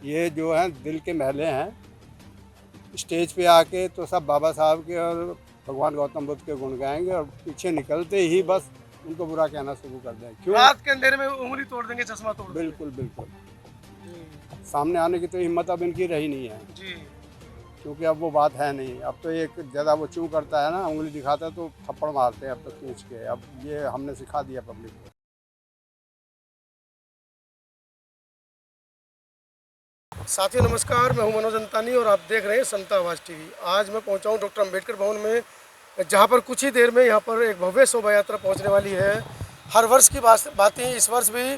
ये जो हैं दिल के महले हैं। स्टेज पे आके तो सब बाबा साहब के और भगवान गौतम बुद्ध के गुण गाएंगे और पीछे निकलते ही बस उनको बुरा कहना शुरू कर दें। क्यों? रात के अंधेरे में उंगली तोड़ देंगे, चश्मा तोड़ देंगे। बिल्कुल बिल्कुल। जी सामने आने की तो हिम्मत अब इनकी रही नहीं है, जी। क्योंकि अब वो बात है नहीं। अब तो एक ज़्यादा वो चूँ करता है ना, उंगली दिखाता है तो थप्पड़ मारते हैं अब तो खींच के। अब ये हमने सिखा दिया पब्लिक को। साथियों नमस्कार, मैं हूं मनोज अंतानी और आप देख रहे हैं समता आवाज़ टीवी। आज मैं पहुंचा हूं डॉक्टर अम्बेडकर भवन में, जहां पर कुछ ही देर में यहां पर एक भव्य शोभा यात्रा पहुंचने वाली है। हर वर्ष की बात ही इस वर्ष भी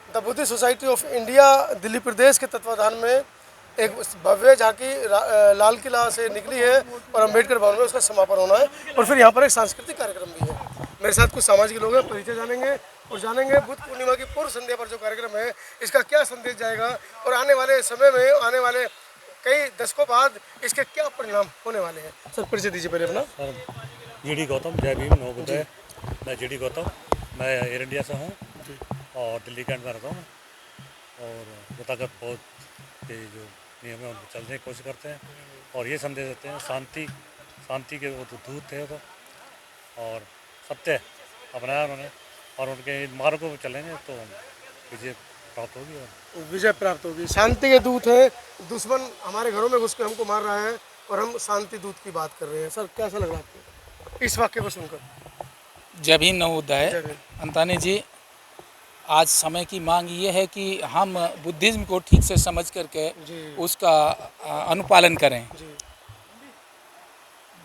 the Buddhist Society of India Delhi प्रदेश के तत्वाधान में एक भव्य झांकी लाल किला से निकली है और अम्बेडकर भवन में उसका समापन होना है। और फिर यहाँ पर एक सांस्कृतिक कार्यक्रम भी है। मेरे साथ कुछ सामाजिक लोग हैं, परिचय जानेंगे और जानेंगे बुद्ध पूर्णिमा की पूर्व संध्या पर जो कार्यक्रम है इसका क्या संदेश जाएगा और आने वाले समय में, आने वाले कई दशकों बाद इसके क्या परिणाम होने वाले हैं। सर परिचय दीजिए पहले अपना। सर जीडी गौतम, जय भीम, नमो बुद्धाय। मैं जीडी गौतम, मैं एयर इंडिया से हूँ और दिल्ली कैंट में रहता हूँ और यथागत फौज के जो नियम है उनको चलने की कोशिश करते हैं और ये संदेश देते हैं शांति के वो तो दूत थे तो, और सत्य अपनाया उन्होंने और उनके मार्ग को चलेंगे तो विजय प्राप्त होगी और विजय प्राप्त होगी। शांति के दूत है, दुश्मन हमारे घरों में घुस के हमको मार रहा है और हम शांति दूत की बात कर रहे हैं। सर कैसा लग रहा है आपको इस वाक्य को सुनकर? जय भीम, नमो बुद्धाय। जय भीम। अंतानी जी, आज समय की मांग ये है कि हम बुद्धिज़्म को ठीक से समझ करके जी उसका अनुपालन करें। जी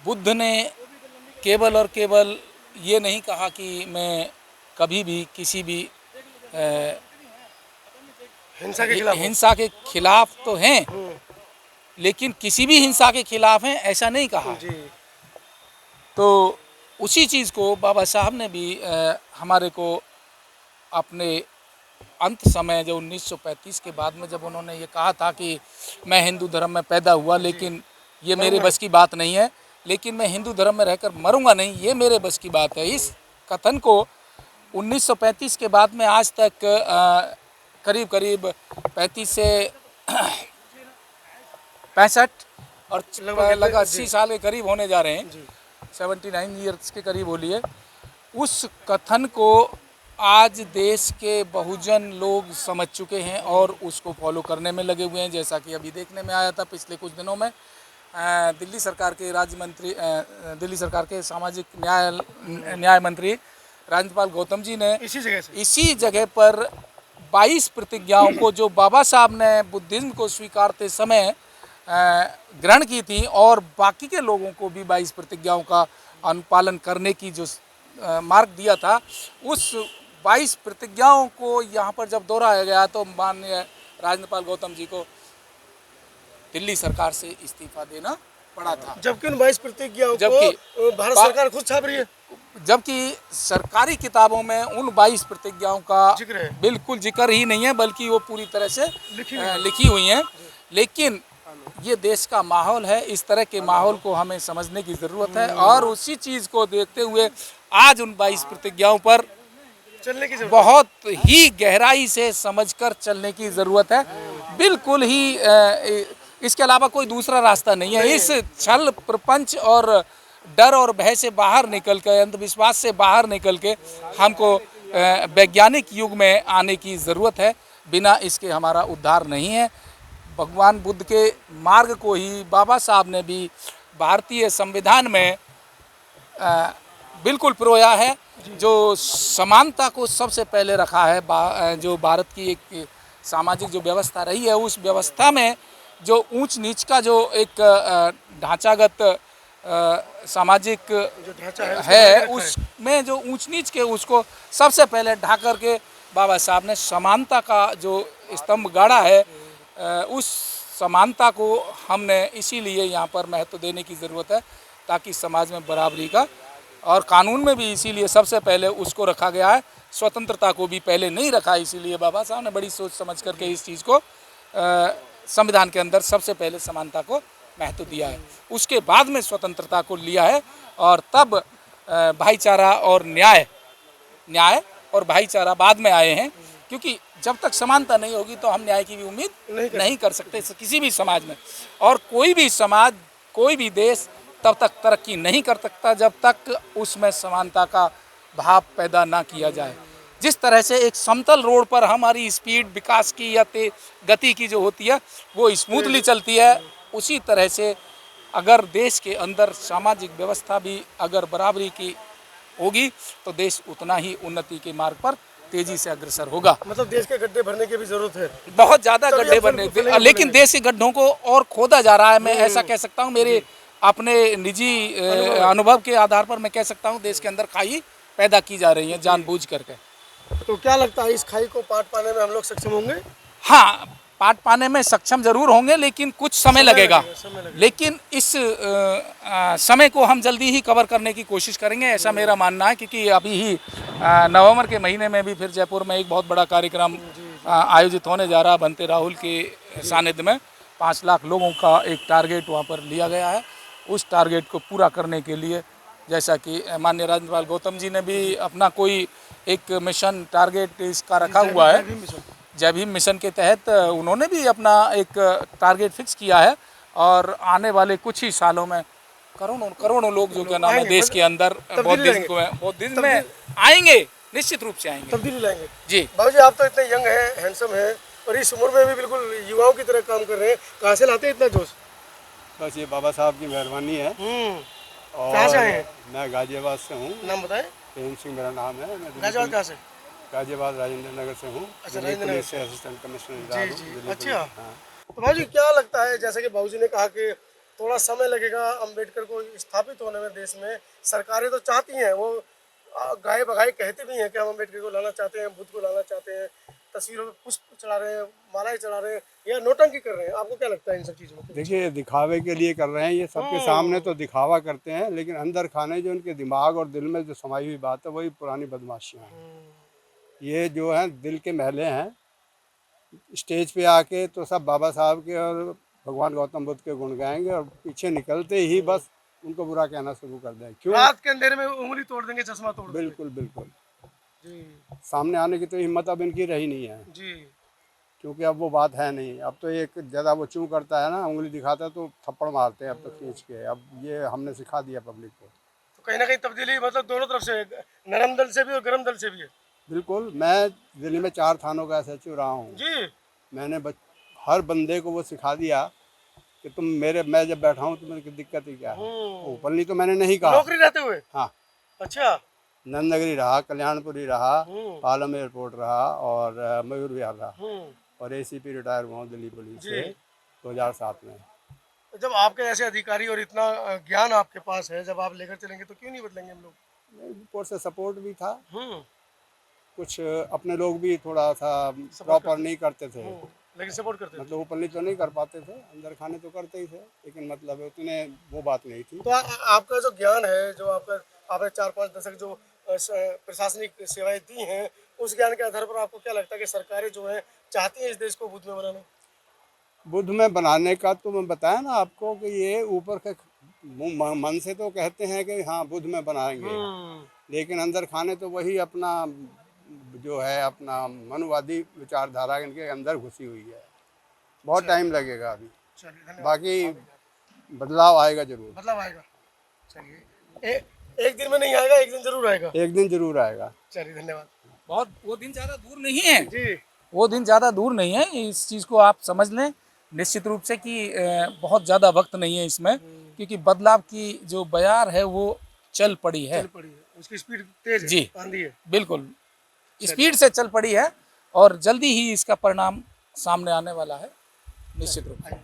बुद्ध ने केवल और केवल ये नहीं कहा कि मैं कभी भी किसी भी हिंसा के खिलाफ हिंसा के खिलाफ तो हैं, लेकिन किसी भी हिंसा के खिलाफ हैं ऐसा नहीं कहा। जी तो उसी चीज़ को बाबा साहब ने भी हमारे को अपने अंत समय जो 1935 के बाद में जब उन्होंने ये कहा था कि मैं हिंदू धर्म में पैदा हुआ लेकिन ये मेरे बस की बात नहीं है, लेकिन मैं हिंदू धर्म में रहकर मरूंगा नहीं, ये मेरे बस की बात है। इस कथन को 1935 के बाद में आज तक करीब करीब 35 से 65 और लगभग 80 साल के करीब होने जा रहे हैं, 79 ईयर्स के करीब हो लिए। उस कथन को आज देश के बहुजन लोग समझ चुके हैं और उसको फॉलो करने में लगे हुए हैं। जैसा कि अभी देखने में आया था पिछले कुछ दिनों में दिल्ली सरकार के राज्य मंत्री, दिल्ली सरकार के सामाजिक न्याय मंत्री राजपाल गौतम जी ने इसी जगह पर 22 प्रतिज्ञाओं को जो बाबा साहब ने बुद्धिज्म को स्वीकारते समय ग्रहण की थी और बाकी के लोगों को भी 22 प्रतिज्ञाओं का अनुपालन करने की जो मार्ग दिया था, उस 22 प्रतिज्ञाओं को यहाँ पर जब दोहराया गया तो माननीय राजपाल गौतम जी को दिल्ली सरकार से इस्तीफा देना पड़ा था। जबकि उन 22 प्रतिज्ञाओं को भारत सरकार खुद छाप रही है, जबकि सरकारी किताबों में उन 22 प्रतिज्ञाओं का बिल्कुल जिक्र ही नहीं है, बल्कि वो पूरी तरह से लिखी हुई हैं। लेकिन ये देश का माहौल है, इस तरह के माहौल को हमें समझने की ज़रूरत है और उसी चीज़ को देखते हुए आज उन 22 प्रतिज्ञाओं पर चलने की बहुत ही गहराई से समझकर चलने की ज़रूरत है। बिल्कुल ही इसके अलावा कोई दूसरा रास्ता नहीं है। इस छल प्रपंच और डर और भय से बाहर निकल के, अंधविश्वास से बाहर निकल के हमको वैज्ञानिक युग में आने की ज़रूरत है। बिना इसके हमारा उद्धार नहीं है। भगवान बुद्ध के मार्ग को ही बाबा साहब ने भी भारतीय संविधान में बिल्कुल पिरोया है, जो समानता को सबसे पहले रखा है। जो भारत की एक सामाजिक जो व्यवस्था रही है, उस व्यवस्था में जो ऊंच नीच का जो एक ढांचागत सामाजिक जो ढांचा है उसमें जो ऊंच नीच के उसको सबसे पहले ढा करके बाबा साहब ने समानता का जो स्तंभ गाड़ा है, उस समानता को हमने इसीलिए यहाँ पर महत्व देने की ज़रूरत है ताकि समाज में बराबरी का, और कानून में भी इसीलिए सबसे पहले उसको रखा गया है। स्वतंत्रता को भी पहले नहीं रखा, इसीलिए बाबा साहब ने बड़ी सोच समझ करके इस चीज़ को संविधान के अंदर सबसे पहले समानता को महत्व दिया है। उसके बाद में स्वतंत्रता को लिया है और तब भाईचारा और न्याय और भाईचारा बाद में आए हैं। क्योंकि जब तक समानता नहीं होगी तो हम न्याय की भी उम्मीद नहीं कर सकते किसी भी समाज में। और कोई भी समाज, कोई भी देश तब तक तरक्की नहीं कर सकता जब तक उसमें समानता का भाव पैदा ना किया जाए। जिस तरह से एक समतल रोड पर हमारी स्पीड विकास की या गति की जो होती है वो स्मूथली चलती है, उसी तरह से अगर देश के अंदर सामाजिक व्यवस्था भी अगर बराबरी की होगी तो देश उतना ही उन्नति के मार्ग पर तेजी से अग्रसर होगा। मतलब देश के गड्ढे भरने की भी जरूरत है, बहुत ज़्यादा गड्ढे भरने, लेकिन देश के गड्ढों को और खोदा जा रहा है। मैं ऐसा कह सकता हूँ, मेरे अपने निजी अनुभव के आधार पर मैं कह सकता हूँ देश के अंदर खाई पैदा की जा रही है जानबूझ करके। तो क्या लगता है इस खाई को पाट पाने में हम लोग सक्षम होंगे? हाँ, पाट पाने में सक्षम जरूर होंगे, लेकिन कुछ समय लगेगा। लेकिन इस समय को हम जल्दी ही कवर करने की कोशिश करेंगे, ऐसा मेरा मानना है। क्योंकि अभी ही नवंबर के महीने में भी फिर जयपुर में एक बहुत बड़ा कार्यक्रम आयोजित होने जा रहा। बनते राहुल के सानिध्य में 5 लाख लोगों का एक टारगेट वहाँ पर लिया गया है। उस टारगेट को पूरा करने के लिए जैसा कि माननीय राज्यपाल गौतम जी ने भी अपना कोई एक मिशन टारगेट इसका रखा हुआ है, जय भीम मिशन के तहत उन्होंने भी अपना एक टारगेट फिक्स किया है। और आने वाले कुछ ही सालों में करोड़ों लोग जो क्या नाम है देश के अंदर बहुत दिन में आएंगे, निश्चित रूप से आएंगे, तब्दीली लाएंगे। जी बाबूजी, आप तो इतने यंग हैं, हैंडसम हैं और इस उम्र में भी बिल्कुल युवाओं की तरह काम कर रहे हैं। कहाँ से लाते हैं इतना जोश? बस ये बाबा साहब की मेहरबानी है। और कहाँ से आए हैं? मैं गाजियाबाद से हूँ। नाम बताएं। प्रेम सिंह मेरा नाम है। मैं गाजियाबाद कहाँ से? गाजियाबाद राजेंद्र नगर से हूँ। अच्छा, राजेंद्र नगर से असिस्टेंट कमिश्नर। जी। अच्छा, तो बाबूजी क्या लगता है, जैसे कि बाबूजी ने कहा कि थोड़ा समय लगेगा अम्बेडकर को स्थापित होने में देश में। सरकारें तो चाहती हैं, वो गाय बगाई कहते भी हैं कि हम अम्बेडकर को लाना चाहते हैं, बुद्ध को लाना चाहते हैं, तस्वीरों में पुष्प चढ़ा रहे हैं, मालाएं चढ़ा रहे हैं या नोटंकी कर रहे हैं। आपको क्या लगता है इन सब चीज़ों में? देखिए, दिखावे के लिए कर रहे हैं ये, सबके सामने तो दिखावा करते हैं, लेकिन अंदर खाने जो उनके दिमाग और दिल में जो समाई हुई बात है वही पुरानी बदमाशियाँ हैं। ये जो हैं दिल के महले हैं। स्टेज पे आके तो सब बाबा साहब के और भगवान गौतम बुद्ध के गुण गाएंगे और पीछे निकलते ही बस उनको बुरा कहना शुरू कर दें। क्यों? रात के अंधेरे में उंगली तोड़ देंगे, चश्मा तोड़ देंगे। बिल्कुल बिल्कुल जी सामने आने की तो हिम्मत अब इनकी रही नहीं है, जी। क्योंकि अब वो बात है नहीं। अब तो एक ज़्यादा वो चूँ करता है ना, उंगली दिखाता है तो थप्पड़ मारते हैं अब तो खींच के। अब ये हमने सिखा दिया पब्लिक को। तो कहीं ना कहीं तब्दीली मतलब दोनों तरफ से, नरम दल से भी और गर्म दल से भी है। बिल्कुल। मैं दिल्ली में 4 थानों का SHO रहा हूँ जी। मैंने हर बंदे को वो सिखा दिया कि मैं जब बैठा हूँ तो मेरी दिक्कत ही क्या है। ओपनली तो मैंने नहीं कहा। नौकरी रहते हुए? हाँ। अच्छा। नंदनगरी रहा, कल्याणपुरी रहा, पालम एयरपोर्ट रहा और मयूर विहार रहा और ACP रिटायर हुआ हूँ दिल्ली पुलिस से 2007 में। जब आपके ऐसे अधिकारी और इतना ज्ञान आपके पास है, जब आप लेकर चलेंगे तो क्यों नहीं बदलेंगे हम लोग? ऊपर से सपोर्ट भी था, कुछ अपने लोग भी थोड़ा सा प्रॉपर नहीं करते थे, लेकिन सपोर्ट करते थे। मतलब ओपनली तो नहीं कर पाते थे, अंदर खाने तो करते ही थे, लेकिन मतलब उतने वो बात नहीं थी। तो आपका जो ज्ञान है, जो आपने 4-5 दशक जो प्रशासनिक सेवाएं दी हैं, उस ज्ञान के आधार पर आपको क्या लगता है कि सरकारें जो है चाहती हैं इस देश को बुद्ध में बनाना? बुद्ध में बनाने का तो मैं बताया ना आपको कि ये ऊपर के मन से तो कहते हैं कि हाँ बुद्ध में बनाएंगे, लेकिन अंदर खाने तो वही अपना जो है अपना मनुवादी विचारधारा इनके अंदर घुसी हुई है। बहुत टाइम लगेगा अभी, बाकी बदलाव आएगा जरूर। बदलाव आएगा। चलिए, एक दिन में नहीं आएगा, एक दिन जरूर आएगा। एक दिन जरूर आएगा। चलिए, धन्यवाद। बहुत वो दिन ज़्यादा दूर नहीं है जी। वो दिन ज़्यादा दूर नहीं है, इस चीज़ को आप समझ लें निश्चित रूप से कि बहुत ज़्यादा वक्त नहीं है इसमें, क्योंकि बदलाव की जो बयार है वो चल पड़ी है। उसकी स्पीड तेज है, जी आंधी है। बिल्कुल स्पीड से चल पड़ी है और जल्दी ही इसका परिणाम सामने आने वाला है निश्चित रूप से।